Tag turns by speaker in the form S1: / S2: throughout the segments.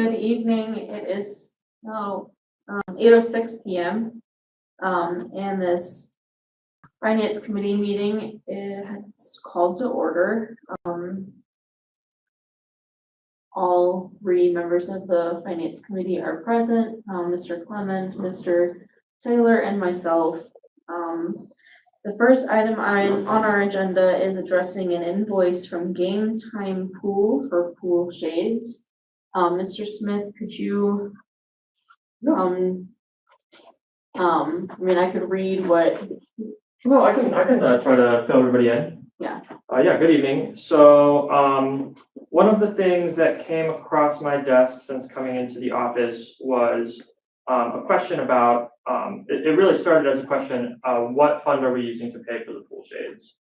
S1: Good evening. It is now 8:06 p.m. And this Finance Committee meeting is called to order. All three members of the Finance Committee are present, Mr. Clement, Mr. Taylor, and myself. The first item on our agenda is addressing an invoice from GameTime Pool for pool shades. Mr. Smith, could you, I mean, I could read what.
S2: No, I can try to fill everybody in.
S1: Yeah.
S2: Yeah, good evening. So, one of the things that came across my desk since coming into the office was a question about, it really started as a question, what fund are we using to pay for the pool shades?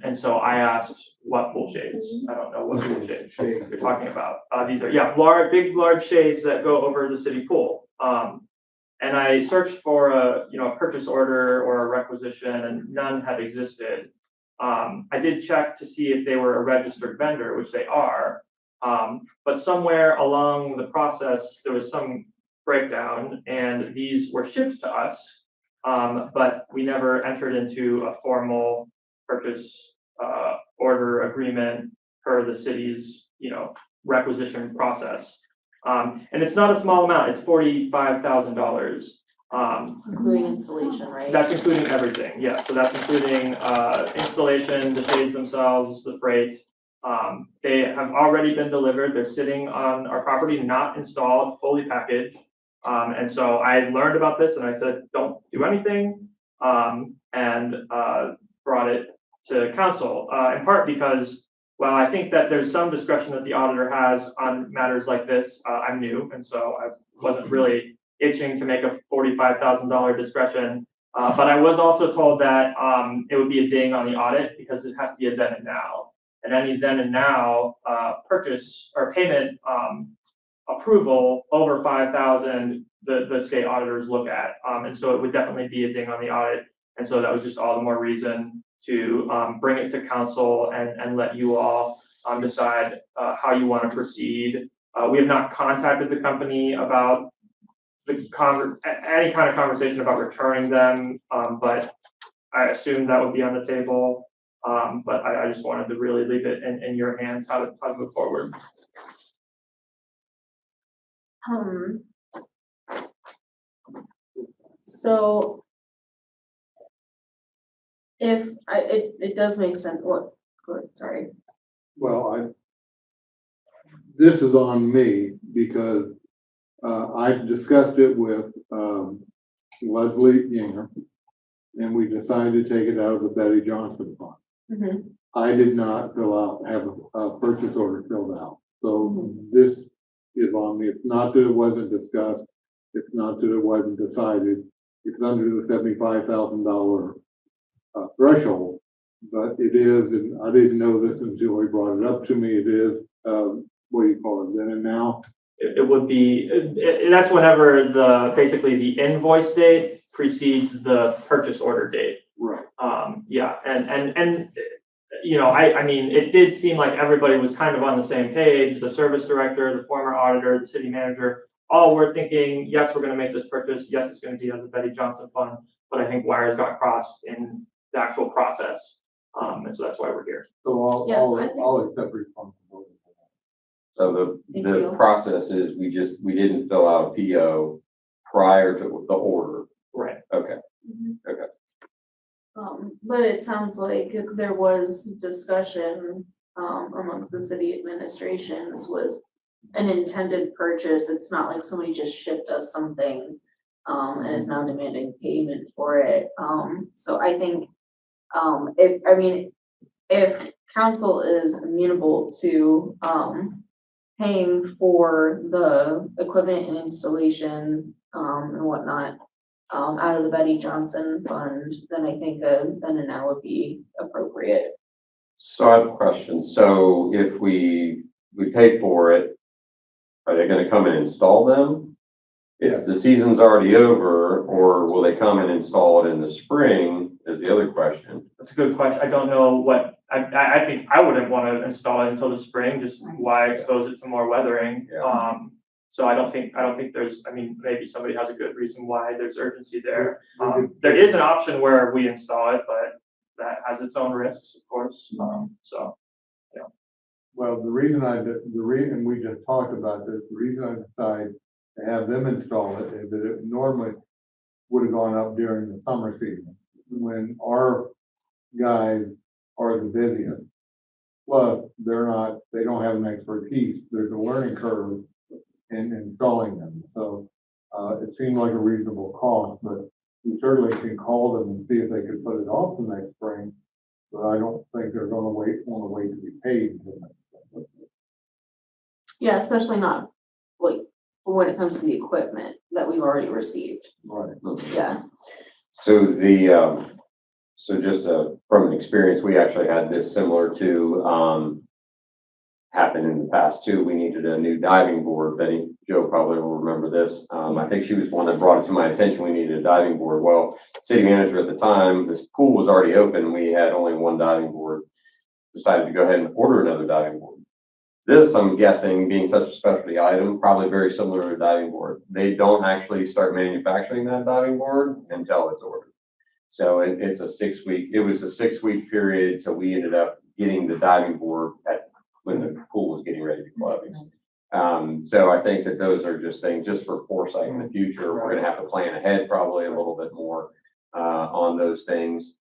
S2: And so I asked, what pool shades? I don't know what pool shades you're talking about. These are, large shades that go over the city pool. And I searched for a purchase order or a requisition, and none had existed. I did check to see if they were a registered vendor, which they are. But somewhere along the process, there was some breakdown, and these were shipped to us, but we never entered into a formal purchase order agreement per the city's requisition process. And it's not a small amount, it's $45,000.
S1: Including installation, right?
S2: That's including everything, yeah. So that's including installation, the shades themselves, the freight. They have already been delivered. They're sitting on our property, not installed, fully packaged. And so I learned about this and I said, don't do anything, and brought it to council, in part because, well, I think that there's some discretion that the auditor has on matters like this. I'm new, and so I wasn't really itching to make a $45,000 discretion. But I was also told that it would be a ding on the audit because it has to be a then and now. And any then and now purchase or payment approval over $5,000, the state auditors look at. And so it would definitely be a ding on the audit. And so that was just all the more reason to bring it to council and let you all decide how you want to proceed. We have not contacted the company about any kind of conversation about returning them, but I assume that would be on the table. But I just wanted to really leave it in your hands how to move forward.
S1: So if it does make sense. What? Sorry.
S3: Well, this is on me because I discussed it with Leslie Yinger, and we decided to take it out of the Betty Johnson fund.
S1: Mm-hmm.
S3: I did not have a purchase order filled out. So this is on me. It's not that it wasn't discussed. It's not that it wasn't decided. It's under the $75,000 threshold, but it is, and I didn't know this until he brought it up to me. It is, what do you call it, then and now?
S2: It would be, that's whenever basically the invoice date precedes the purchase order date.
S3: Right.
S2: Yeah, and I mean, it did seem like everybody was kind of on the same page. The service director, the former auditor, the city manager, all were thinking, yes, we're going to make this purchase. Yes, it's going to be on the Betty Johnson fund. But I think wires got crossed in the actual process, and so that's why we're here.
S3: So I'll accept responsibility.
S4: So the process is we didn't fill out a PO prior to the order.
S2: Right.
S4: Okay.
S1: Mm-hmm.
S4: Okay.
S1: But it sounds like there was discussion amongst the city administration. This was an intended purchase. It's not like somebody just shipped us something and is now demanding payment for it. So I think if council is amenable to paying for the equipment and installation and whatnot out of the Betty Johnson fund, then I think then and now would be appropriate.
S4: So I have a question. So if we pay for it, are they going to come and install them? It's the season's already over, or will they come and install it in the spring? Is the other question.
S2: That's a good question. I don't know what I think I wouldn't want to install it until the spring, just why expose it to more weathering?
S4: Yeah.
S2: So I don't think there's, I mean, maybe somebody has a good reason why there's urgency there. There is an option where we install it, but that has its own risks, of course, so.
S3: Well, the reason we just talked about this, the reason I decided to have them install it is that it normally would have gone up during the summer season, when our guys are the busiest. Plus, they don't have an expertise, there's a learning curve in installing them, so, it seemed like a reasonable cost, but we certainly can call them and see if they could put it off the next spring, but I don't think they're gonna want to wait to be paid until next spring.
S1: Yeah, especially not like when it comes to the equipment that we've already received.
S3: Right.
S1: Yeah.
S4: So so just from an experience, we actually had this similar to happen in the past too. We needed a new diving board. Betty Jo probably will remember this. I think she was the one that brought it to my attention. We needed a diving board. Well, city manager at the time, this pool was already open. We had only one diving board. Decided to go ahead and order another diving board. This, I'm guessing, being such a specialty item, probably very similar to a diving board. They don't actually start manufacturing that diving board until it's ordered. So it was a 6-week period till we ended up getting the diving board when the pool was getting ready to close. So I think that those are just things, just for foresight in the future. We're gonna have to plan ahead probably a little bit more on those things.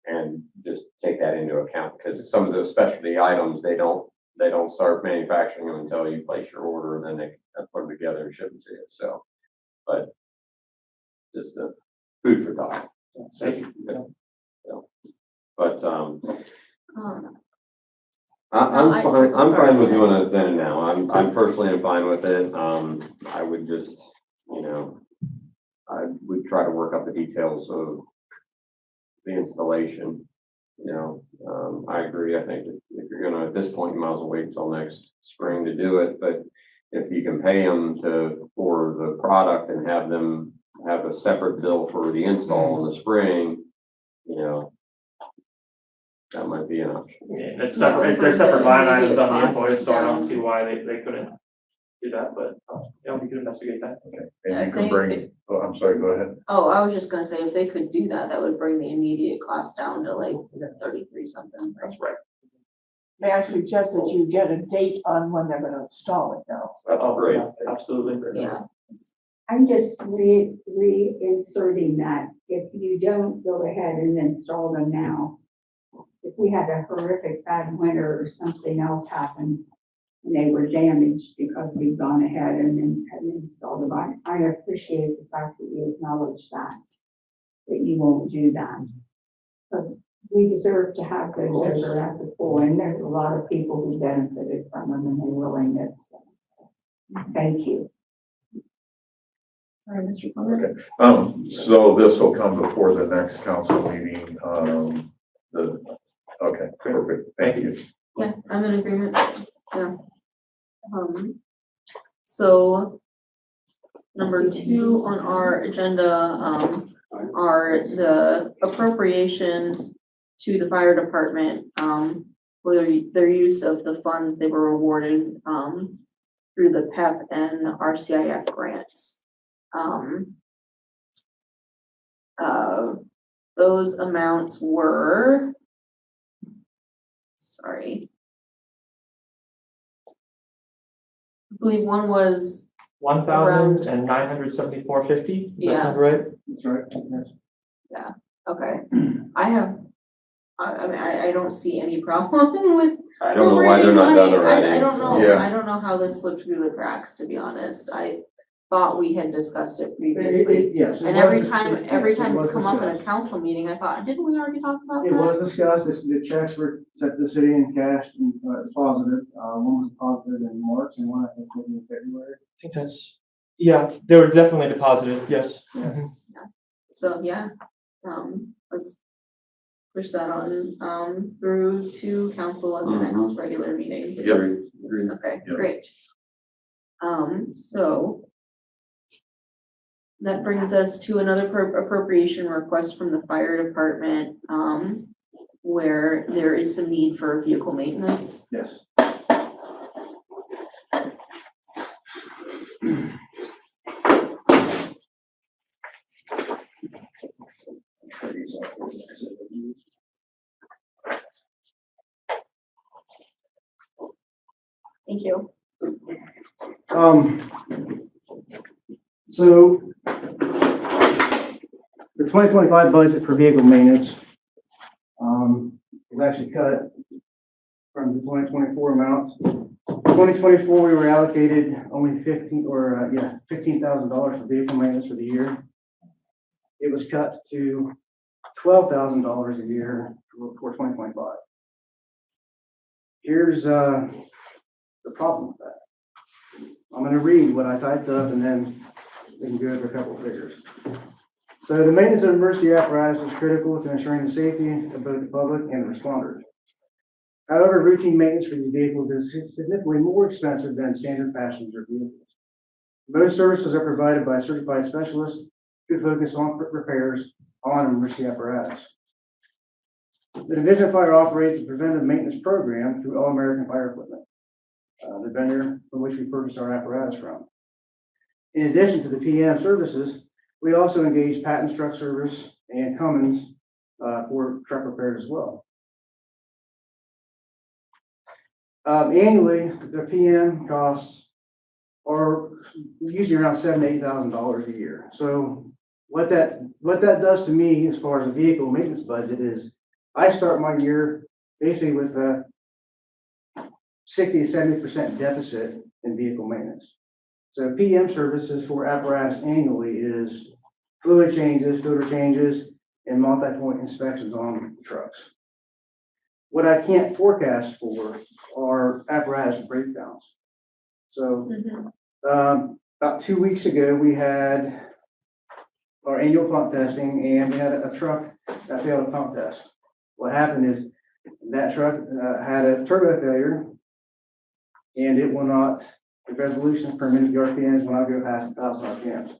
S4: And just take that into account, because some of those specialty items, they don't start manufacturing them until you place your order, and then they put them together and ship them to you. So, but just a food for thought. But I'm fine with doing it then and now. I'm personally fine with it. I would just, I would try to work out the details of the installation. I agree. I think if you're gonna, at this point, you might as well wait until next spring to do it. But if you can pay them for the product and have them have a separate bill for the install in the spring, that might be an option.
S2: Yeah, it's separate. They're separate line items on the invoice, so I don't see why they couldn't do that. But we could investigate that.
S5: Okay, and you can bring, I'm sorry, go ahead.
S1: Oh, I was just gonna say, if they could do that, that would bring the immediate cost down to like 33 something.
S2: That's right.
S6: May I suggest that you get a date on when they're gonna install it now?
S4: That's great.
S2: Absolutely.
S1: Yeah.
S7: I'm just reinserting that if you don't go ahead and install them now, if we had a horrific bad winter or something else happened and they were damaged because we've gone ahead and installed them, I appreciate the fact that you acknowledge that you won't do that. Because we deserve to have those that are at the pool, and there's a lot of people who benefited from them and their willingness. Thank you.
S1: Sorry, Mr. Plummer.
S5: Okay, so this will come before the next council meeting, okay, perfect, thank you.
S1: Yeah, I'm in agreement. Yeah. So number 2 on our agenda, are the appropriations to the fire department, for their use of the funds they were awarded, through the PEP and RCIF grants. Those amounts were, sorry, I believe one was,
S2: $1,974.50. Does that sound right?
S5: That's right.
S1: yeah, okay. I mean, I don't see any problem with.
S4: I don't know why they're not done already.
S1: I don't know,
S5: Yeah.
S1: I don't know how this slipped through the cracks, to be honest. I thought we had discussed it previously.
S8: Yes.
S1: And every time it's come up in a council meeting, I thought, didn't we already talk about
S8: It
S1: that?
S8: was discussed, the checks were sent to the city in cash and deposited. One was deposited in March and one I think was in February.
S2: I think that's, they were definitely deposited, yes.
S1: So, yeah, let's push that on, through to council at the next regular meeting.
S4: Yep.
S1: Okay,
S5: Yep.
S1: great. So that brings us to another appropriation request from the fire department. where there is some need for vehicle maintenance.
S8: Yes.
S1: Thank you.
S8: So the 2025 budget for vehicle maintenance, was actually cut from the 2024 amounts. 2024, we were allocated only $15,000 for vehicle maintenance for the year. It was cut to $12,000 a year for 2025. Here's, the problem with that. I'm gonna read what I typed up and then we can go over a couple of figures. So the maintenance of emergency apparatus is critical to ensuring the safety of both the public and the responders. However, routine maintenance for these vehicles is significantly more expensive than standard passenger vehicles. Most services are provided by certified specialists who focus on repairs on emergency apparatus. The Division of Fire operates a preventive maintenance program through All American Fire Equipment, the vendor from which we purchase our apparatus from. In addition to the PM services, we also engage Patton's Truck Service and Cummins for truck repairs as well. Annually, the PM costs are usually around $7,000 to $8,000 a year. So what that does to me as far as a vehicle maintenance budget is, I start my year basically with a 60 to 70% deficit in vehicle maintenance. So PM services for apparatus annually is fluid changes, filter changes, and multi-point inspections on trucks. What I can't forecast for are apparatus breakdowns. So about 2 weeks ago, we had our annual pump testing and we had a truck that failed a pump test. What happened is that truck had a turbo failure and it will not, the resolution per minute RPMs will not go past 1,000 RPMs,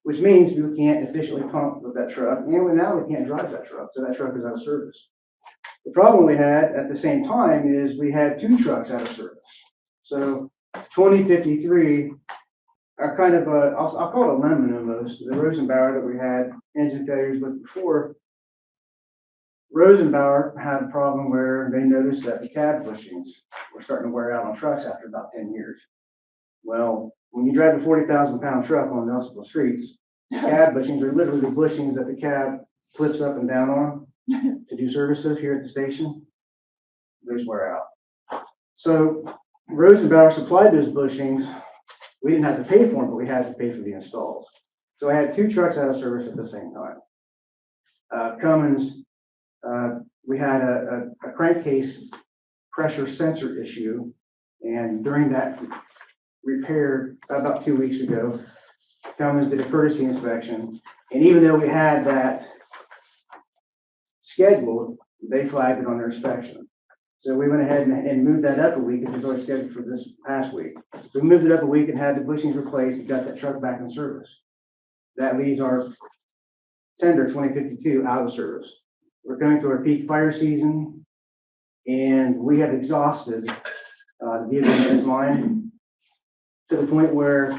S8: which means we can't efficiently pump with that truck, and now we can't drive that truck, so that truck is out of service. The problem we had at the same time is we had 2 trucks out of service. So 2053 are kind of a, I'll call it a lemon almost. The Rosenbauer that we had engine failures with before, Rosenbauer had a problem where they noticed that the cab bushings were starting to wear out on trucks after about 10 years. Well, when you drive a 40,000-pound truck on Nelsonville streets, cab bushings are literally the bushings that the cab flips up and down on to do services here at the station. Those wear out. So Rosenbauer supplied those bushings. We didn't have to pay for them, but we had to pay for the installs. So I had 2 trucks out of service at the same time. Cummins, we had a crankcase pressure sensor issue, and during that repair about 2 weeks ago, Cummins did a courtesy inspection, and even though we had that scheduled, they flagged it on their inspection. So we went ahead and moved that up a week. It was already scheduled for this past week. We moved it up a week and had the bushings replaced and got that truck back in service. That leaves our tender 2052 out of service. We're going through our peak fire season, and we have exhausted the vehicle maintenance line to the point where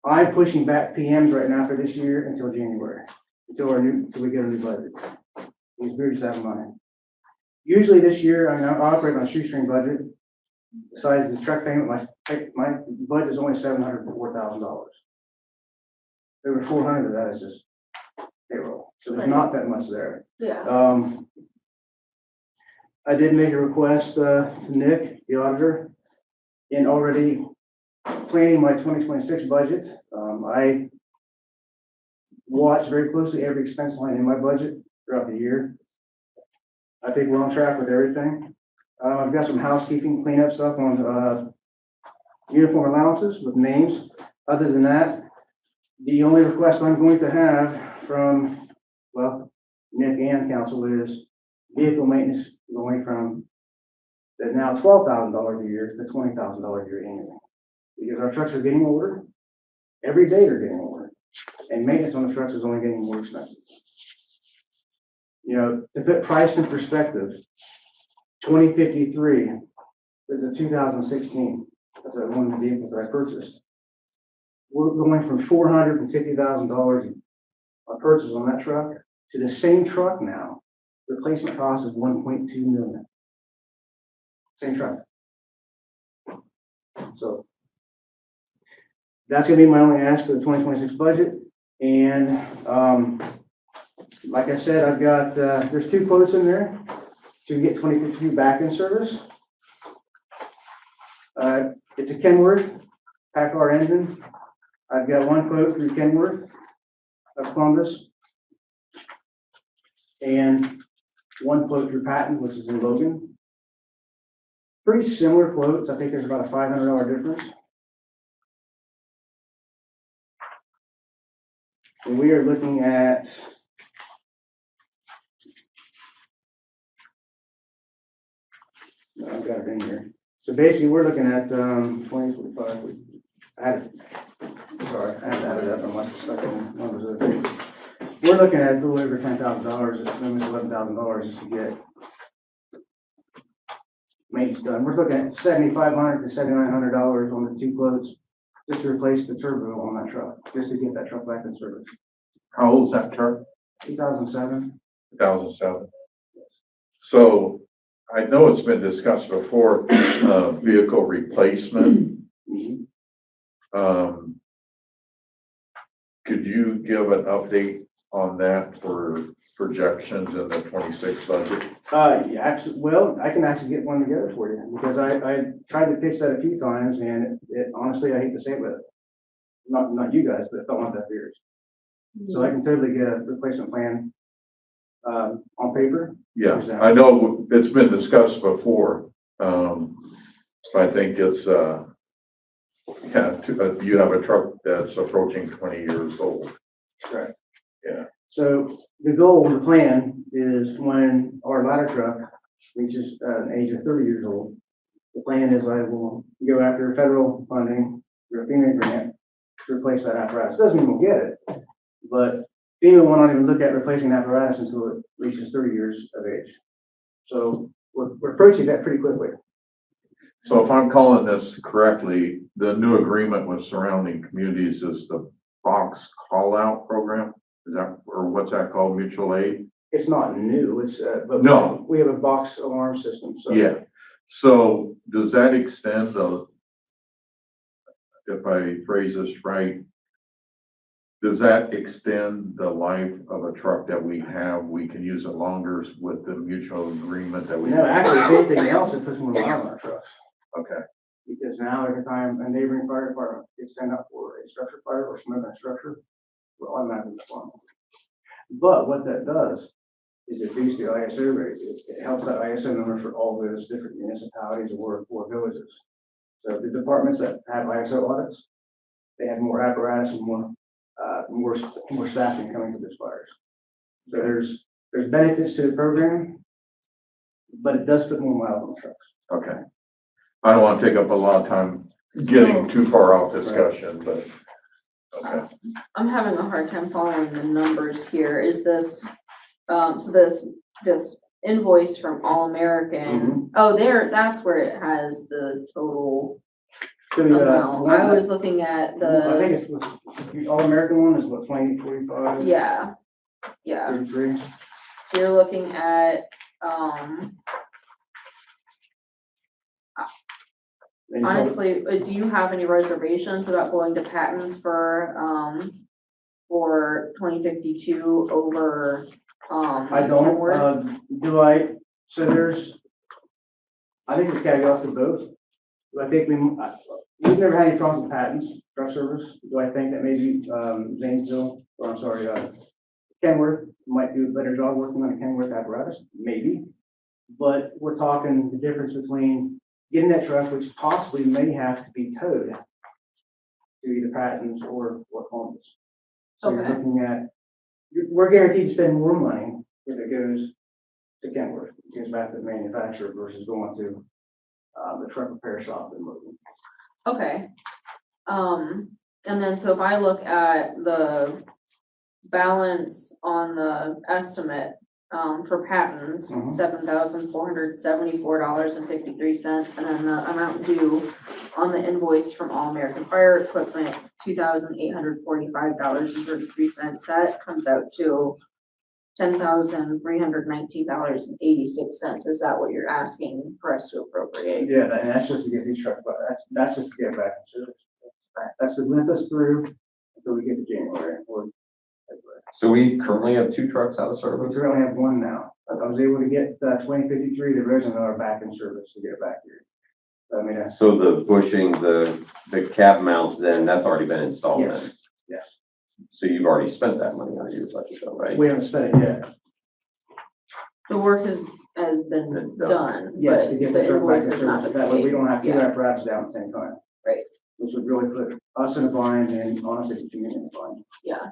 S8: I'm pushing back PMs right now for this year until January, until we get a new budget. We're just out of money. Usually this year, I operate on a shoestring budget. Besides the truck payment, my budget is only $700 to $4,000. Over 400 of that is just payroll, so there's not that much there.
S1: Yeah.
S8: I did make a request to Nick, the auditor, in already planning my 2026 budget. I watch very closely every expense line in my budget throughout the year. I think we're on track with everything. I've got some housekeeping cleanup stuff on uniform allowances with names. Other than that, the only request I'm going to have from, well, Nick and council is vehicle maintenance going from the now $12,000 a year to $20,000 a year annually. Because our trucks are getting older. Every day they're getting older. And maintenance on the trucks is only getting more expensive. You know, to put price in perspective, 2053 is a 2016. That's one of the vehicles that I purchased. We're going from $450,000 on purchase on that truck to the same truck now. Replacement cost is 1.2 million. Same truck. So that's gonna be my only ask for the 2026 budget. And like I said, I've got, there's 2 quotes in there to get 2052 back in service. It's a Kenworth Packard engine. I've got 1 quote through Kenworth of Columbus and 1 quote through Patton, which is in Logan. Pretty similar quotes. I think there's about a $500 difference. And we are looking at I've got it in here. So basically, we're looking at 2045. I had added up. I must have stuck in numbers of the page. We're looking at a little over $10,000. It's almost $11,000 just to get maintenance done. We're looking at $7,500 to $7,900 on the 2 quotes just to replace the turbo on that truck, just to get that truck back in service.
S5: How old is that truck?
S8: 2007.
S5: 2007. So I know it's been discussed before, vehicle replacement. Could you give an update on that for projections in the 26 budget?
S8: Yeah, actually, well, I can actually get one together for you because I tried to pitch that a few times and it honestly, I hate to say it, but not you guys, but it fell on deaf ears. So I can totally get a replacement plan on paper.
S5: Yeah, I know it's been discussed before. I think it's, you have a truck that's approaching 20 years old.
S8: Right.
S5: Yeah.
S8: So the goal, the plan is when our ladder truck reaches an age of 30 years old, the plan is I will go after federal funding through a FEMA grant to replace that apparatus. Doesn't mean we'll get it, but FEMA will not even look at replacing the apparatus until it reaches 30 years of age. So we're approaching that pretty quickly.
S5: So if I'm calling this correctly, the new agreement with surrounding communities is the box call out program? Is that, or what's that called, mutual aid?
S8: It's not new, it's, but
S5: No.
S8: we have a box alarm system, so.
S5: Yeah. So does that extend the, if I phrase this right, does that extend the life of a truck that we have? We can use it longer with the mutual agreement that we
S8: No,
S5: have?
S8: actually, if anything else, it puts more miles on our trucks.
S5: Okay.
S8: Because now every time a neighboring fire department gets sent up for a structure fire or smoke on a structure, we're automatically responding. But what that does is it boosts the ISO rate. It helps that ISO number for all those different municipalities or villages. So the departments that have ISO audits, they have more apparatus and more staffing coming to those fires. So there's benefits to the program, but it does put more miles on the trucks.
S5: Okay. I don't want to take up a lot of time getting too far off discussion, but okay.
S1: I'm having a hard time following the numbers here. Is this, so this invoice from All American, oh, that's where it has the total
S8: So
S1: amount. I was looking at
S8: I think
S1: the,
S8: it's the All American one is what, 2045?
S1: yeah,
S8: 33.
S1: so you're looking at,
S8: And so-
S1: honestly, do you have any reservations about going to patents for 2052 over,
S8: I don't, do I, so I think there's caveats to both. Do I think we've never had any problems with patents, truck service. Do I think that maybe, Zanesville, or I'm sorry, Kenworth might do a better job working on a Kenworth apparatus? Maybe. But we're talking the difference between getting that truck, which possibly may have to be towed to either Patton's or Columbus. So you're
S1: Okay.
S8: looking at, we're guaranteed to spend more money if it goes to Kenworth, it goes back to the manufacturer versus going to the truck repair shop in Logan.
S1: okay. And then, so if I look at the balance on the estimate for patents,
S8: Mhm.
S1: $7,474.53, and then the amount due on the invoice from All American Fire Equipment, $2,845.33. That comes out to $10,319.86. Is that what you're asking for us to appropriate?
S8: Yeah, and that's just to get these trucks, but that's just to get back in service. That's to limp us through until we get to January or February.
S4: So we currently have 2 trucks out of
S8: We
S4: service.
S8: currently have one now. I was able to get 2053, the resident are back in service to get it back here. I mean,
S4: So the bushing, the cab mounts, then that's already been installed
S8: yes,
S4: then?
S8: yes.
S4: So you've already spent that money on your budget though, right?
S8: We haven't spent it yet.
S1: The work has been
S4: Been done.
S1: done,
S8: Yes,
S1: but
S8: to get
S1: the
S8: the truck back
S1: invoice
S8: in
S1: has not
S8: service.
S1: been
S8: That way we
S1: paid.
S8: don't have 2
S1: Yeah.
S8: apparatus down at the same time.
S1: Right.
S8: Which would really put us in a bind and honestly, the community in a bind.
S1: Yeah.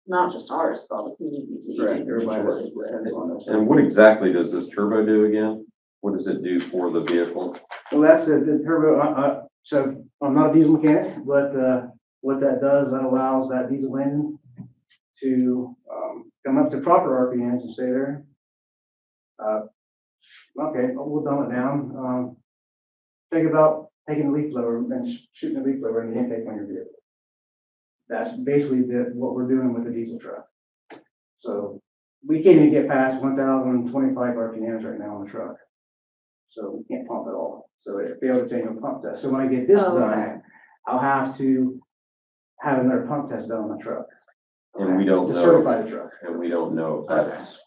S1: Not just ours, but all the communities that you
S8: Correct,
S1: do
S8: everybody
S1: mutually
S8: that's
S1: with.
S8: depends on us.
S4: And what exactly does this turbo do again? What does it do for the vehicle?
S8: Well, that's the turbo, so I'm not a diesel mechanic, but, what that does, that allows that diesel engine to, come up to proper RPMs and stay there. Okay, we'll dumb it down. Think about taking a leaf blower and shooting a leaf blower in the intake on your vehicle. That's basically what we're doing with the diesel truck. So we can't even get past 1,025 RPMs right now on the truck. So we can't pump at all. So it failed its annual pump test. So when I get this
S1: Oh, okay.
S8: done, I'll have to have another pump test done on the truck.
S4: And we don't
S8: To
S4: know,
S8: certify the truck.
S4: and we don't know if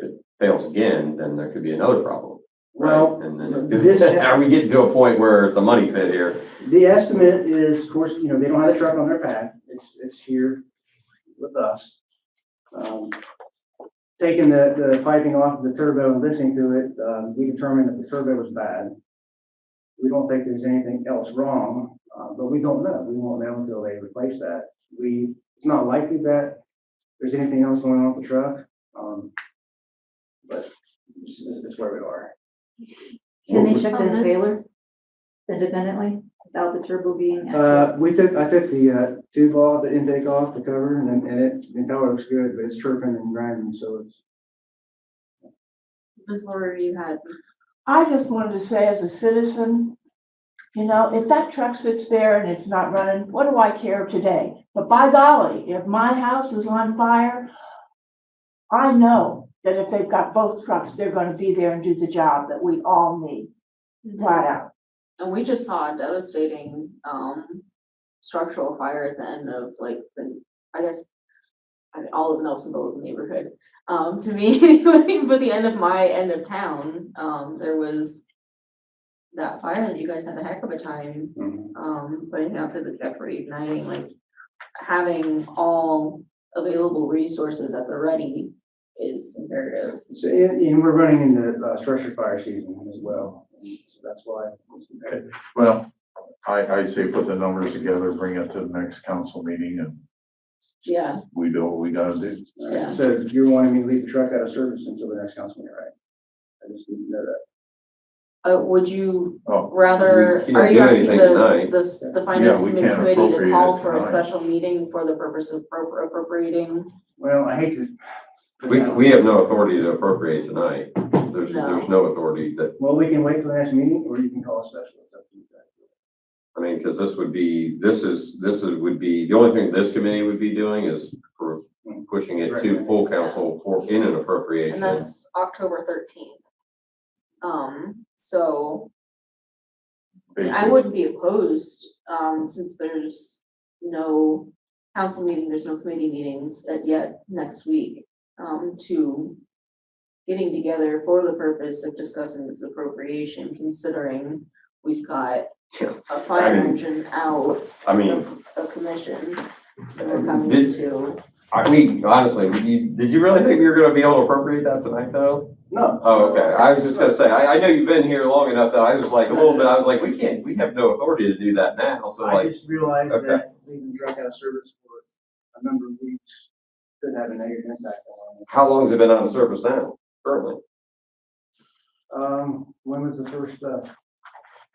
S4: it fails again, then there could be another problem. right?
S8: Well,
S4: And then
S8: this-
S4: are we getting to a point where it's a money pit here?
S8: The estimate is, of course, they don't have the truck on their pad. It's here with us. Taking the piping off of the turbo and listening to it, we determined that the turbo was bad. We don't think there's anything else wrong, but we don't know. We won't know until they replace that. It's not likely that there's anything else going on with the truck. But it's where we are.
S9: Can they check
S1: On
S9: the
S1: this-
S9: failure independently without the turbo being active?
S8: I took the tube off, the intake off, the cover, and the impeller looks good, but it's chirping and grinding, so it's.
S1: Ms. Laura, you had,
S6: I just wanted to say as a citizen, if that truck sits there and it's not running, what do I care today? But by golly, if my house is on fire, I know that if they've got both trucks, they're gonna be there and do the job that we all need, flat out.
S1: and we just saw a devastating, structural fire at the end of all of Nelsonville is a neighborhood. To me, but the end of my end of town, there was that fire that you guys had a heck of a time, putting out because it kept reigniting, having all available resources at the ready is imperative.
S8: So, and we're running into structure fire season as well, so that's why.
S5: Well, I say put the numbers together, bring it to the next council meeting, and
S1: Yeah,
S5: we do what we gotta do.
S1: Yeah.
S8: So you're wanting me to leave the truck out of service until the next council meeting, right? I just need to know that.
S1: would you
S5: Oh,
S1: rather,
S4: We can't
S1: are you
S4: do
S1: asking
S4: anything tonight.
S1: the finance
S5: we
S1: committee
S5: can't
S1: committee to
S5: appropriate
S1: call
S5: it
S1: for a
S5: tonight.
S1: special meeting for the purpose of appropriating?
S8: Well, I hate to.
S4: We have no authority to appropriate tonight. There's no authority that,
S8: Well, we can wait till the next meeting, or you can call a special. It's up to you guys.
S4: I mean, because this would be, the only thing this committee would be doing is for pushing it to full council in an
S1: And
S4: appropriation.
S1: that's October 13th. So I wouldn't be opposed, since there's no council meeting, there's no committee meetings yet next week, to getting together for the purpose of discussing this appropriation, considering we've got a fire engine out of commission that we're coming into.
S4: Honestly, did you really think we were gonna be able to appropriate that tonight, though?
S8: No.
S4: Oh, okay. I was just gonna say, I know you've been here long enough that I was like, we have no authority to do that now, so
S8: I just realized
S4: okay.
S8: that leaving the truck out of service for a number of weeks could have a negative impact on it.
S4: How long has it been out of service now, currently?
S8: When was the first,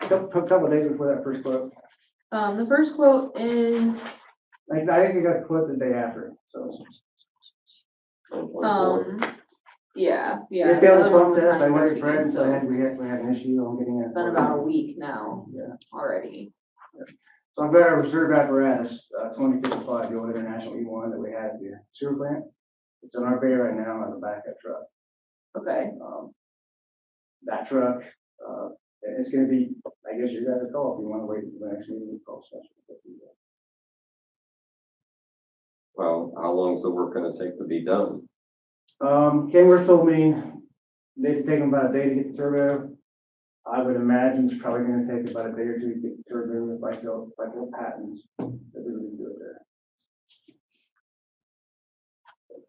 S8: couple of days before that first quote?
S1: The first quote is,
S8: I think I got the quote the day after, so.
S1: Yeah.
S8: They
S1: the
S8: failed the
S1: other one
S8: pump
S1: was
S8: test, I
S1: kind of
S8: went to
S1: tricky,
S8: Fred,
S1: so
S8: we had an issue on getting it.
S1: it's been about a week now
S8: Yeah.
S1: already.
S8: So I've got our reserve apparatus, 2055, the old international E1 that we had at the sewer plant. It's in our bay right now on the backup truck.
S1: Okay,
S8: That truck, it's gonna be, I guess you guys call if you wanna wait for the next meeting, call session.
S4: Well, how long is the work gonna take to be done?
S8: Kenworth told me they'd take them about a day to get the turbo. I would imagine it's probably gonna take about a day or two to get the turbo if I tell patents that they're gonna do it there.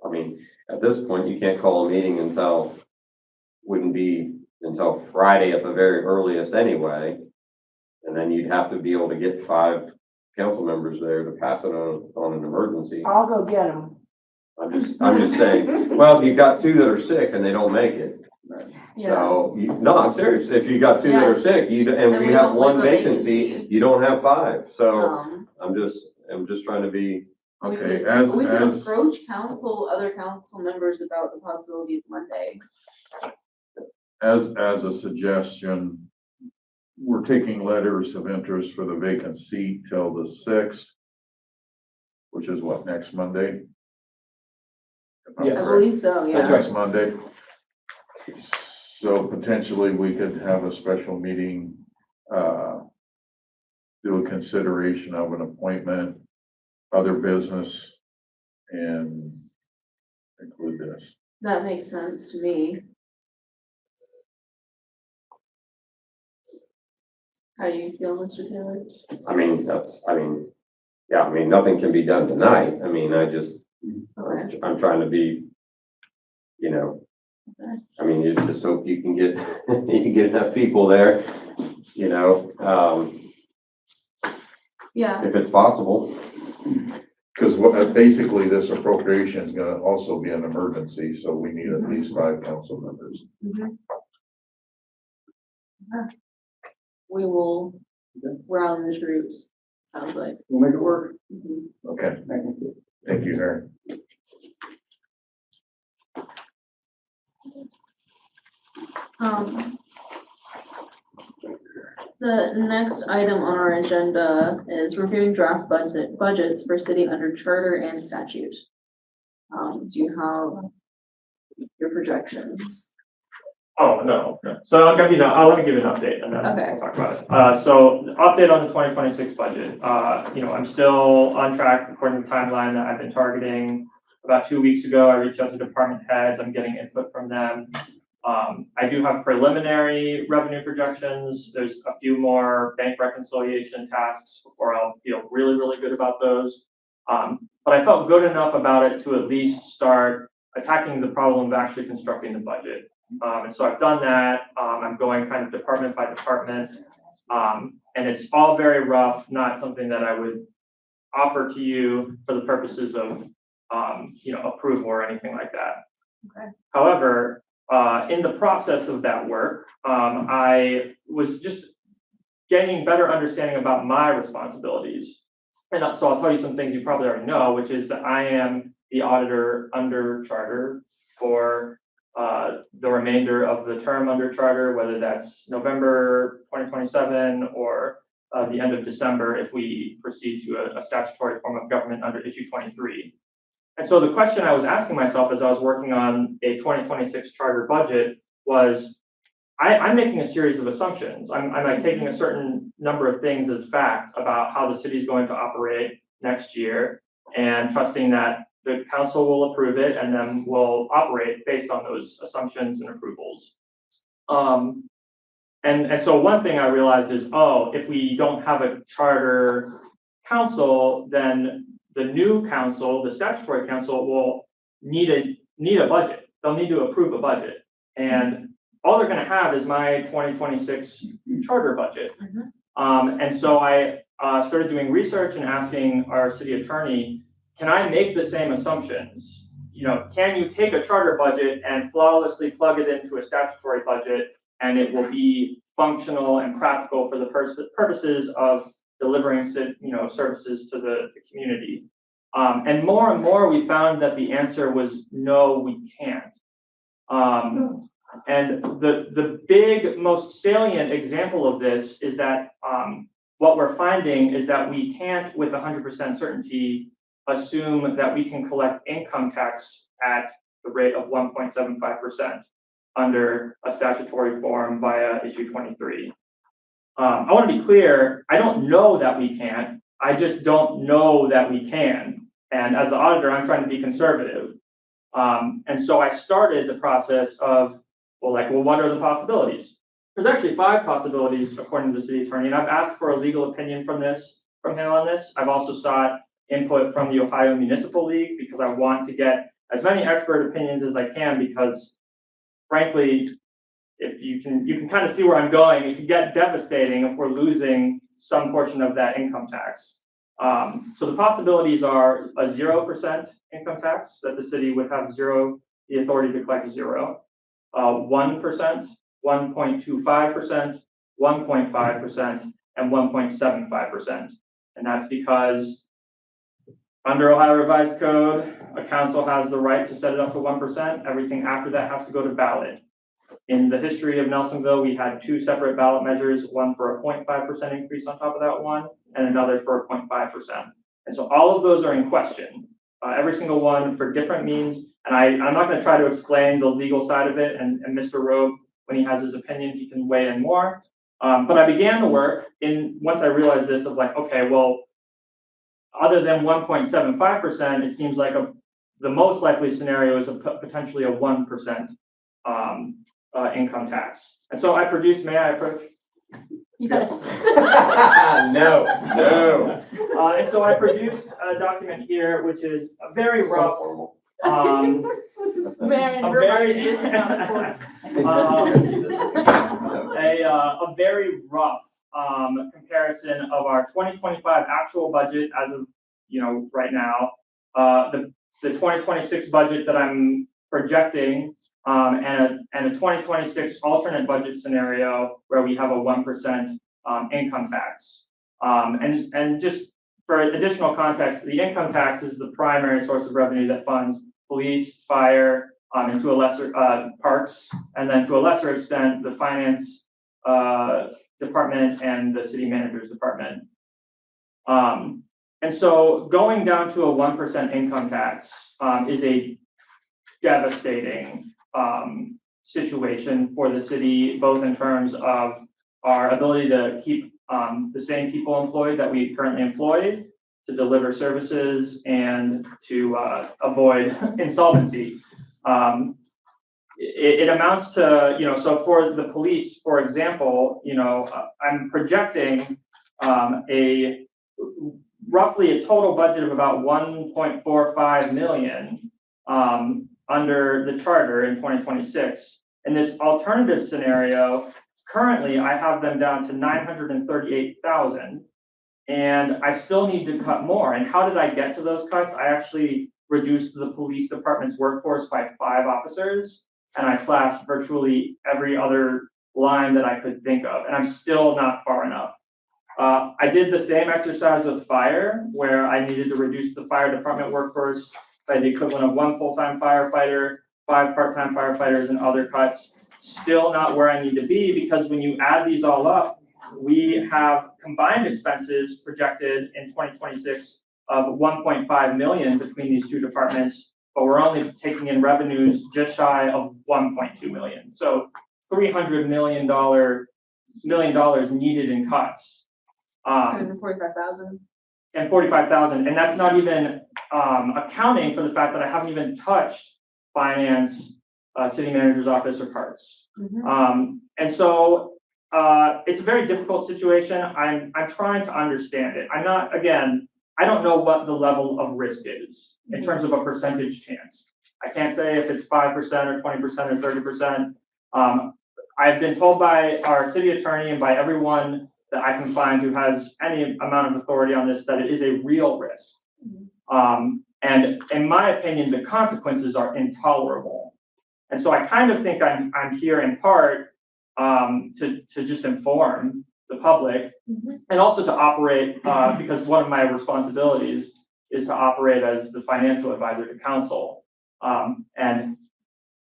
S4: I mean, at this point, you can't call a meeting wouldn't be until Friday at the very earliest anyway. And then you'd have to be able to get 5 council members there to pass it on an emergency.
S6: I'll go get them.
S4: I'm just saying, well, if you've got 2 that are sick and they don't make it. So, no, I'm serious. If you got 2 that are sick, and
S1: And
S4: we
S1: we
S4: have
S1: don't
S4: 1
S1: leave a
S4: vacancy,
S1: vacancy.
S4: you don't have 5. So
S1: um,
S4: I'm just trying to be,
S5: Okay,
S1: we could approach other council members about the possibility of Monday.
S5: as a suggestion, we're taking letters of interest for the vacant seat till the 6th, which is what, next Monday? If I'm
S1: I
S2: Yes.
S5: correct.
S1: believe so, yeah.
S2: That's right.
S5: Next Monday. So potentially we could have a special meeting, do a consideration of an appointment, other business, and include this.
S1: That makes sense to me. How do you feel, Mr. Taylor?
S4: nothing can be done tonight. I mean,
S1: Okay.
S4: I'm trying to be, you just hope you can get, you can get enough people there,
S1: Yeah,
S4: if it's possible.
S5: Because basically this appropriation is gonna also be an emergency, so we need at least 5 council members.
S1: we will run the troops, sounds like.
S8: We'll make it work.
S1: Mhm.
S5: Okay,
S8: Thank you.
S5: thank you, Harry.
S1: The next item on our agenda is reviewing draft budgets for city under charter and statute. Do you have your projections?
S2: Oh, no. So let me give you an update and then
S1: Okay.
S2: we'll talk about it. So the update on the 2026 budget, I'm still on track according to the timeline that I've been targeting. About 2 weeks ago, I reached out to department heads. I'm getting input from them. I do have preliminary revenue projections. There's a few more bank reconciliation tasks before I'll feel really, really good about those. But I felt good enough about it to at least start attacking the problem of actually constructing the budget. And so I've done that. I'm going kind of department by department. And it's all very rough, not something that I would offer to you for the purposes of, approval or anything like that.
S1: Okay.
S2: However, in the process of that work, I was just gaining better understanding about my responsibilities. And so I'll tell you some things you probably already know, which is that I am the auditor under charter for the remainder of the term under charter, whether that's November 2027 or the end of December if we proceed to a statutory form of government under issue 23. And so the question I was asking myself as I was working on a 2026 charter budget was, I'm making a series of assumptions. I'm like taking a certain number of things as fact about how the city is going to operate next year and trusting that the council will approve it and then we'll operate based on those assumptions and approvals. And so one thing I realized is, if we don't have a charter council, then the new council, the statutory council, will need a budget. They'll need to approve a budget. And all they're gonna have is my 2026 charter budget. And so I started doing research and asking our city attorney, can I make the same assumptions? Can you take a charter budget and flawlessly plug it into a statutory budget and it will be functional and practical for the purposes of delivering, services to the community? And more we found that the answer was no, we can't. And the big, most salient example of this is that what we're finding is that we can't, with 100% certainty, assume that we can collect income tax at the rate of 1.75% under a statutory form via issue 23. I want to be clear, I don't know that we can't, I just don't know that we can. And as the auditor, I'm trying to be conservative. And so I started the process of, well, what are the possibilities? There's actually 5 possibilities according to the city attorney, and I've asked for a legal opinion from him on this. I've also sought input from the Ohio Municipal League because I want to get as many expert opinions as I can, because frankly, if you can kind of see where I'm going, it can get devastating if we're losing some portion of that income tax. So the possibilities are a 0% income tax, that the city would have the authority to collect 0, 1%, 1.25%, 1.5%, and 1.75%. And that's because under Ohio Revised Code, a council has the right to set it up to 1%. Everything after that has to go to ballot. In the history of Nelsonville, we had 2 separate ballot measures, one for a 0.5% increase on top of that one, and another for a 0.5%. And so all of those are in question, every single one for different means. And I'm not going to try to explain the legal side of it, and Mr. Rowe, when he has his opinion, he can weigh in more. But I began the work once I realized this of like, okay, well, other than 1.75%, it seems like the most likely scenario is potentially a 1% income tax. And so I produced, may I approach?
S1: Yes.
S4: No.
S2: And so I produced a document here, which is a very rough,
S1: Man,
S2: a
S1: we're
S2: very,
S1: writing this down for-
S2: a very rough comparison of our 2025 actual budget as of right now, the 2026 budget that I'm projecting, and a 2026 alternate budget scenario where we have a 1% income tax. And just for additional context, the income tax is the primary source of revenue that funds police, fire, and to a lesser parks, and then to a lesser extent the finance department and the city manager's department. And so going down to a 1% income tax is a devastating situation for the city, both in terms of our ability to keep the same people employed that we currently employ, to deliver services, and to avoid insolvency. It amounts to, so for the police, for example, I'm projecting roughly a total budget of about 1.45 million under the charter in 2026. In this alternative scenario, currently I have them down to 938,000, and I still need to cut more. And how did I get to those cuts? I actually reduced the police department's workforce by 5 officers, and I slashed virtually every other line that I could think of, and I'm still not far enough. I did the same exercise with fire, where I needed to reduce the fire department workforce by the equivalent of 1 full-time firefighter, 5 part-time firefighters, and other cuts. Still not where I need to be, because when you add these all up, we have combined expenses projected in 2026 of 1.5 million between these 2 departments, but we're only taking in revenues just shy of 1.2 million. So $300 million needed in cuts.
S1: 145,000.
S2: And 45,000, and that's not even accounting for the fact that I haven't even touched finance, city manager's office, or parks. And so it's a very difficult situation. I'm trying to understand it. I don't know what the level of risk is in terms of a percentage chance. I can't say if it's 5% or 20% or 30%. I've been told by our city attorney and by everyone that I can find who has any amount of authority on this, that it is a real risk. And in my opinion, the consequences are intolerable. And so I kind of think I'm here in part to just inform the public, and also to operate, because one of my responsibilities is to operate as the financial advisor to council. And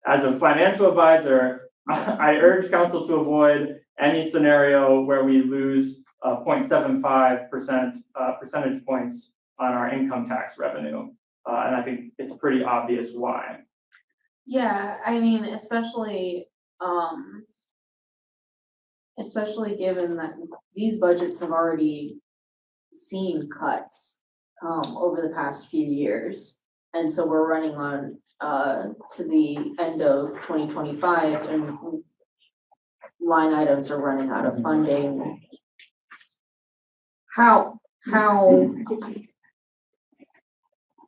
S2: as a financial advisor, I urge council to avoid any scenario where we lose 0.75% percentage points on our income tax revenue. And I think it's pretty obvious why.
S1: Yeah, I mean, especially given that these budgets have already seen cuts over the past few years. And so we're running on to the end of 2025 and line items are running out of funding. How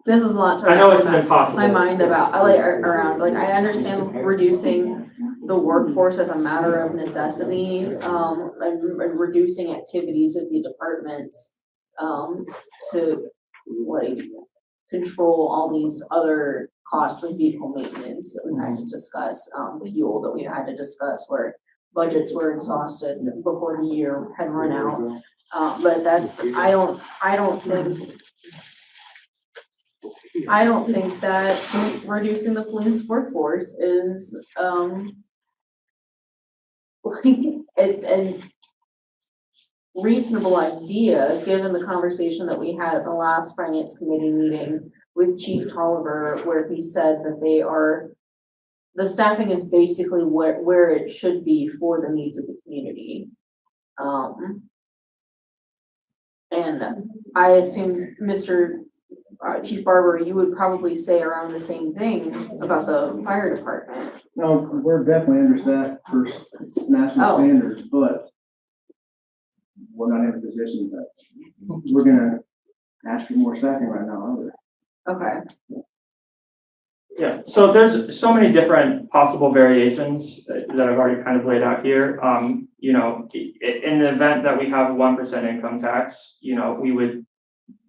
S1: this is a lot to
S2: I know it's
S1: wrap
S2: impossible.
S1: my mind about. I understand reducing the workforce as a matter of necessity, and reducing activities of the departments to like control all these other costs of vehicle maintenance that we had to discuss, fuel that we had to discuss, where budgets were exhausted before the year had run out. But that's, I don't think that reducing the police workforce is, a reasonable idea, given the conversation that we had at the last finance committee meeting with Chief Tolliver, where he said that the staffing is basically where it should be for the needs of the community. And I assume, Mr. Chief Barber, you would probably say around the same thing about the fire department.
S8: No, we're definitely understaffed for national standards, but we're not in a position that we're gonna ask for more staffing right now, either.
S1: Okay.
S2: Yeah, so there's so many different possible variations that I've already kind of laid out here. You know, in the event that we have 1% income tax, you know, we would,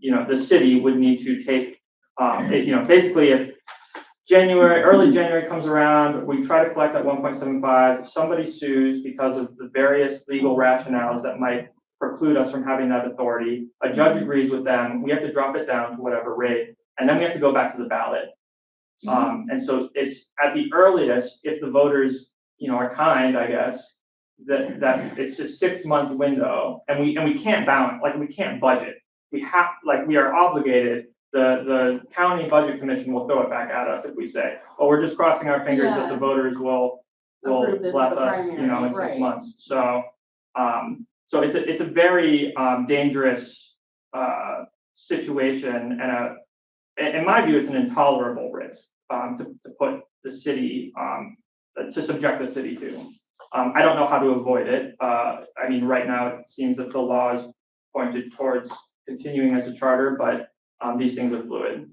S2: you know, the city would need to take, you know, basically if early January comes around, we try to collect that 1.75, somebody sues because of the various legal rationales that might preclude us from having that authority. A judge agrees with them, we have to drop it down to whatever rate, and then we have to go back to the ballot. And so it's at the earliest, if the voters, you know, are kind, I guess, that it's a 6 month window, and we can't balance, like we can't budget. We are obligated. The county budget commission will throw it back at us if we say, oh, we're just crossing our fingers that the voters will
S1: Approve this
S2: bless
S1: as a
S2: us, you know, in
S1: primary,
S2: 6
S1: right.
S2: months. So, so it's a very dangerous situation, and in my view, it's an intolerable risk to put the city, to subject the city to. I don't know how to avoid it. I mean, right now it seems that the law is pointed towards continuing as a charter, but these things are fluid.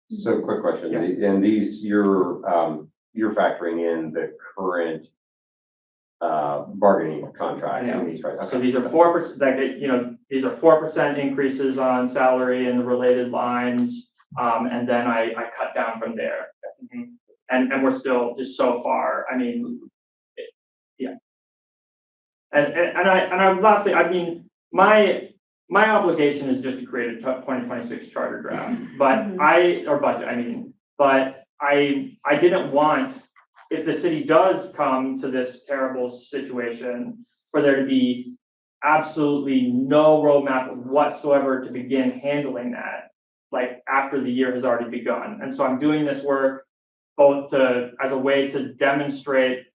S4: So quick question,
S2: Yeah.
S4: and these, you're factoring in the current bargaining contracts in these, right?
S2: So
S4: Okay.
S2: these are 4%, like, you know, these are 4% increases on salary and the related lines. And then I cut down from there. Mhm. And we're still just so far, I mean, yeah. And lastly, I mean, my obligation is just to create a 2026 charter draft, but or budget, I mean, but I didn't want, if the city does come to this terrible situation, for there to be absolutely no roadmap whatsoever to begin handling that, like after the year has already begun. And so I'm doing this work both as a way to demonstrate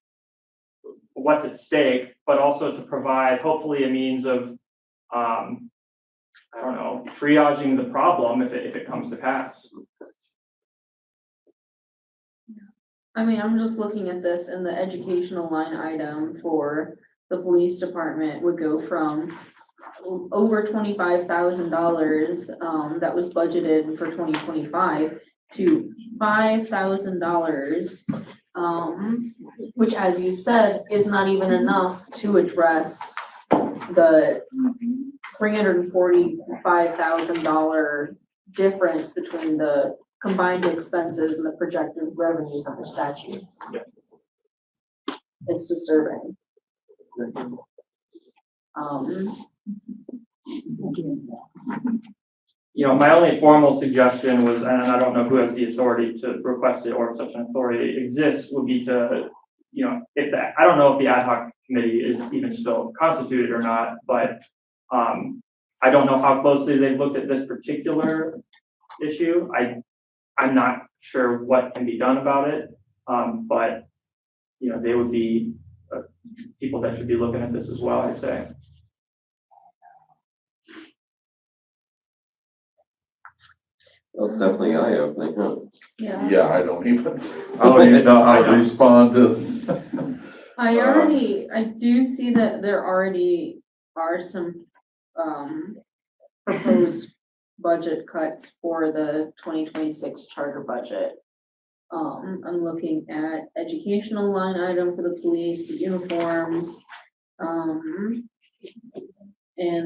S2: what's at stake, but also to provide hopefully a means of, I don't know, triaging the problem if it comes to pass.
S1: I mean, I'm just looking at this, and the educational line item for the police department would go from over $25,000 that was budgeted for 2025 to $5,000, which, as you said, is not even enough to address the $345,000 difference between the combined expenses and the projected revenues under statute.
S2: Yeah.
S1: It's disturbing.
S2: my only formal suggestion was, and I don't know who has the authority to request it or if such an authority exists, would be to, I don't know if the ad hoc committee is even still constituted or not, but I don't know how closely they've looked at this particular issue. I'm not sure what can be done about it, but, they would be people that should be looking at this as well, I'd say.
S4: Well, it's definitely eye-opening, huh?
S5: Yeah, I don't even,
S2: Oh,
S5: I don't know how
S2: I
S5: to
S2: know.
S5: respond to.
S1: I do see that there already are some, proposed budget cuts for the 2026 charter budget. I'm looking at educational line item for the police, the uniforms, and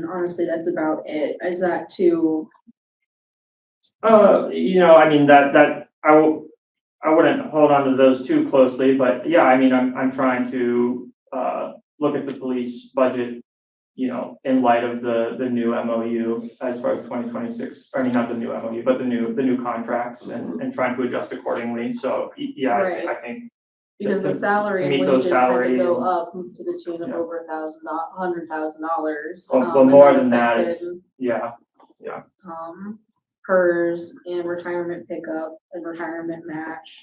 S1: honestly, that's about it. Is that too?
S2: I wouldn't hold on to those too closely, but yeah, I'm trying to, look at the police budget, in light of the new MOU as far as 2026, not the new MOU, but the new contracts and trying to adjust accordingly. So, yeah,
S1: Right.
S2: I think.
S1: Because the
S2: to
S1: salary
S2: meet
S1: and
S2: those
S1: wages had to
S2: salary
S1: go
S2: and-
S1: up to the tune of
S2: Yeah.
S1: over $100,000.
S2: Well, more than that is, yeah,
S1: PERS and retirement pickup and retirement match.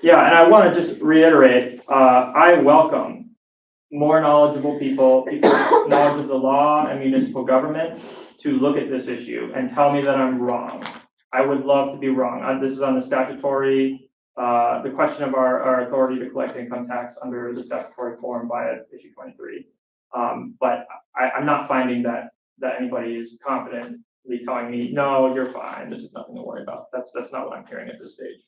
S2: yeah, and I want to just reiterate, I welcome more knowledgeable people knowledge of the law and municipal government to look at this issue and tell me that I'm wrong. I would love to be wrong. This is on the statutory, the question of our authority to collect income tax under the statutory form via issue 23. But I'm not finding that anybody is confidently telling me, no, you're fine. This is nothing to worry about. That's not what I'm hearing at this stage.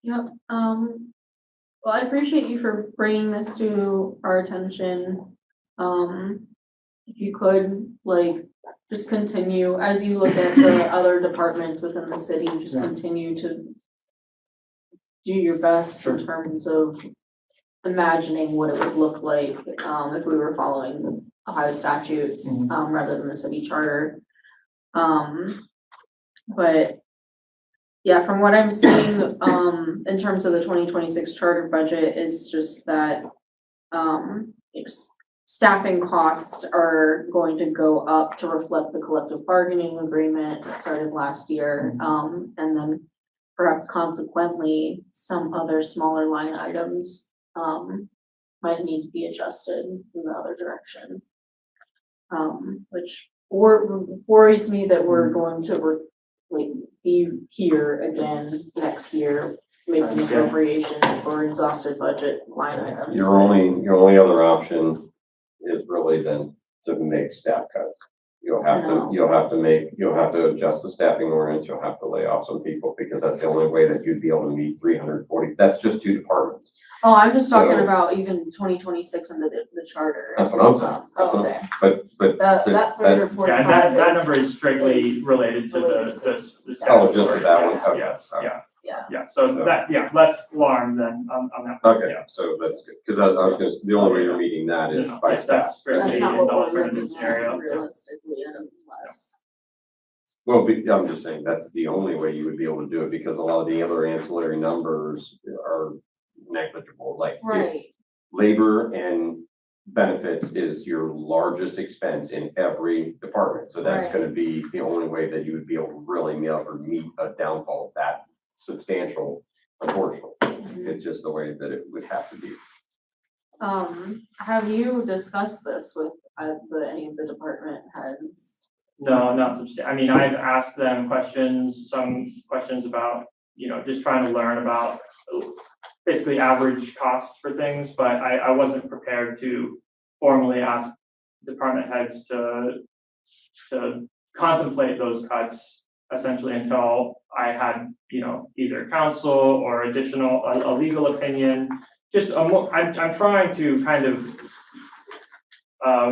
S1: Yep, well, I appreciate you for bringing this to our attention. If you could, just continue, as you look at the other departments within the city, just continue to do your best in terms of imagining what it would look like, if we were following Ohio statutes, rather than the city charter. But yeah, from what I'm seeing, in terms of the 2026 charter budget is just that, staffing costs are going to go up to reflect the collective bargaining agreement that started last year. And then perhaps consequently, some other smaller line items, might need to be adjusted in the other direction. Which worries me that we're going to be here again next year, making appropriations for exhausted budget line items.
S4: Your only other option is really then to make staff cuts. You'll have to adjust the staffing ordinance, you'll have to lay off some people, because that's the only way that you'd be able to meet 340, that's just 2 departments.
S1: Oh, I'm just talking
S4: So-
S1: about even 2026 under the charter.
S4: That's what I'm saying.
S1: Oh, okay.
S4: But
S1: That
S2: Yeah, and that number is strictly related to the
S4: Oh, just to that one, okay.
S2: Yes,
S4: Okay.
S2: yeah, so less alarm than on that.
S4: Okay,
S2: Yeah.
S4: so that's good, because I was gonna, the only way you're meeting that is
S2: No,
S4: by
S2: that's
S4: staff.
S2: strictly
S1: That's
S2: in
S1: not
S2: the
S1: what we're
S2: alternative
S1: looking
S2: scenario.
S1: at realistically unless.
S4: Well, I'm just saying, that's the only way you would be able to do it, because a lot of the other ancillary numbers are negligible, like it's
S1: Right,
S4: labor and benefits is your largest expense in every department. So that's
S1: Right.
S4: gonna be the only way that you would be able to really meet a downfall that substantial, unfortunately. It's just the way that it would have to be.
S1: have you discussed this with any of the department heads?
S2: No, not substantial. I've asked them some questions about, just trying to learn about basically average costs for things, but I wasn't prepared to formally ask department heads to contemplate those cuts essentially until I had, either counsel or additional, a legal opinion. I'm trying to kind of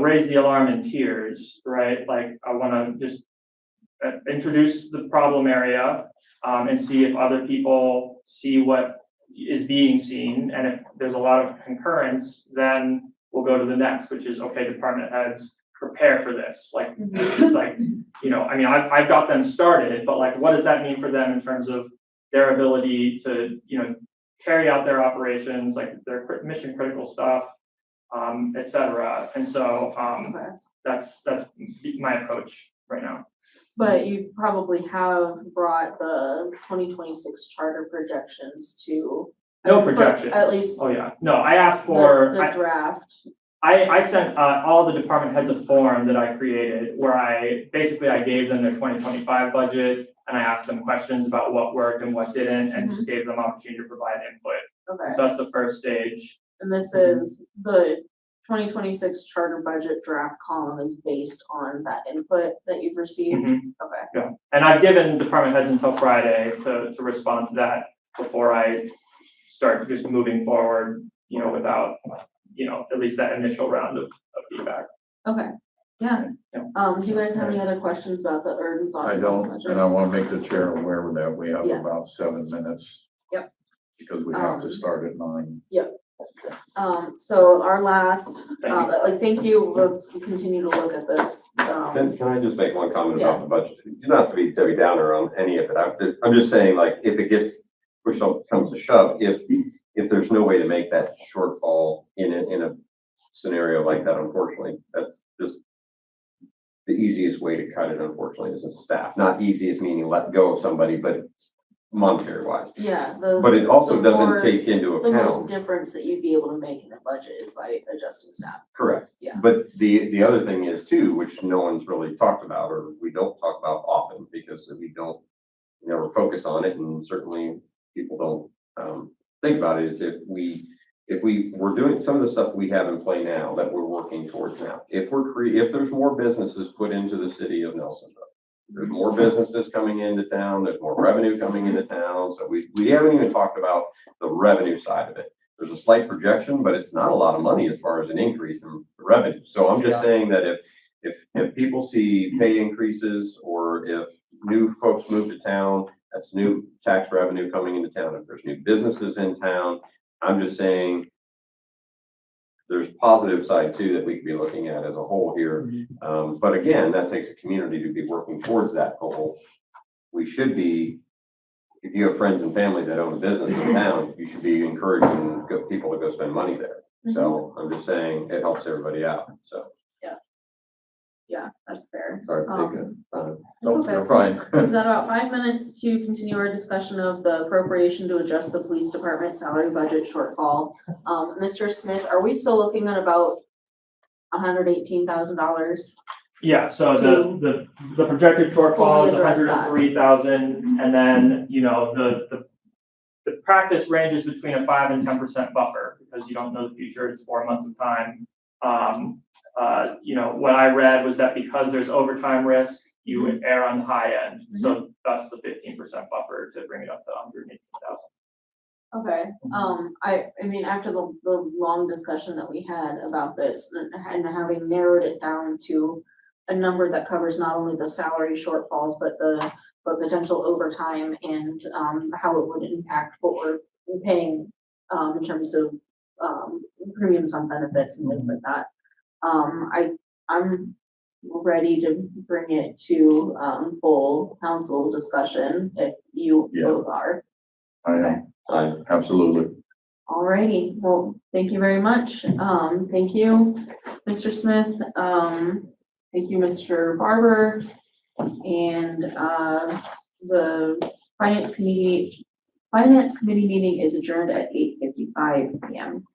S2: raise the alarm in tiers, right? Like I want to just introduce the problem area and see if other people see what is being seen, and if there's a lot of concurrence, then we'll go to the next, which is, okay, department heads, prepare for this, like, you know, I mean, I've got them started, but like, what does that mean for them in terms of their ability to, you know, carry out their operations, like their mission critical stuff, et cetera. And so,
S1: Okay.
S2: that's my approach right now.
S1: But you probably have brought the 2026 charter projections to.
S2: No projections.
S1: At least
S2: Oh, yeah. No, I asked for,
S1: the draft.
S2: I sent, all the department heads a form that I created where I gave them their 2025 budget and I asked them questions about what worked and what didn't and just gave them opportunity to provide input.
S1: Okay,
S2: So that's the first stage.
S1: and this is the 2026 charter budget draft column is based on that input that you've received?
S2: Mhm.
S1: Okay,
S2: Yeah, and I've given department heads until Friday to respond to that before I start just moving forward, you know, without, you know, at least that initial round of feedback.
S1: okay, yeah.
S2: Yeah.
S1: Do you guys have any other questions about the, or thoughts
S5: I
S1: about the
S5: don't,
S1: budget?
S5: and I want to make the chair aware of that. We have
S1: Yeah.
S5: about 7 minutes.
S1: Yep.
S5: Because we have to start at 9.
S1: So our last, like, thank you, let's continue to look at this.
S4: Can I just make one comment about the budget? Not to be Debbie Downer on any of it. I'm just saying, like, if it gets push comes to shove, if there's no way to make that shortfall in a scenario like that, unfortunately, that's just the easiest way to cut it, unfortunately, is a staff. Not easiest meaning let go of somebody, but monetary wise.
S1: Yeah.
S4: But it also
S1: the
S4: doesn't
S1: more-
S4: take into
S1: The most
S4: account.
S1: difference that you'd be able to make in the budget is by adjusting staff.
S4: Correct.
S1: Yeah.
S4: But the other thing is too, which no one's really talked about, or we don't talk about often because we don't, you know, we're focused on it, and certainly people don't think about it, is if we're doing some of the stuff we have in play now that we're working towards now. If there's more businesses put into the city of Nelsonville, there's more businesses coming into town, there's more revenue coming into town. So we haven't even talked about the revenue side of it. There's a slight projection, but it's not a lot of money as far as an increase in revenue. So I'm just saying that if people see pay increases, or if new folks move to town, that's new tax revenue coming into town. If there's new businesses in town, I'm just saying there's positive side too that we could be looking at as a whole here. But again, that takes a community to be working towards that goal. We should be, if you have friends and family that own a business in town, you should be encouraging people to go spend money there. So I'm just saying it helps everybody out. So.
S1: Yeah, that's fair.
S4: Sorry to take it.
S1: It's okay.
S5: You're fine.
S1: We've got about 5 minutes to continue our discussion of the appropriation to adjust the police department salary budget shortfall. Mr. Smith, are we still looking at about $118,000?
S2: Yeah, so the projected shortfall is
S1: Fully address that.
S2: 103,000, and then, you know, the practice ranges between a 5 and 10% buffer, because you don't know the future, it's 4 months of time. You know, what I read was that because there's overtime risk, you would err on the high end, so that's the 15% buffer to bring it up to 118,000.
S1: Okay, I mean, after the long discussion that we had about this and having narrowed it down to a number that covers not only the salary shortfalls, but potential overtime and, how it would impact what we're paying, in terms of, premiums on benefits and things like that. I'm ready to bring it to, full council discussion if you both are.
S5: I am, absolutely.
S1: Alrighty, well, thank you very much. Thank you, Mr. Smith. Thank you, Mr. Barber. And, the Finance Committee meeting is adjourned at 8:55 p.m.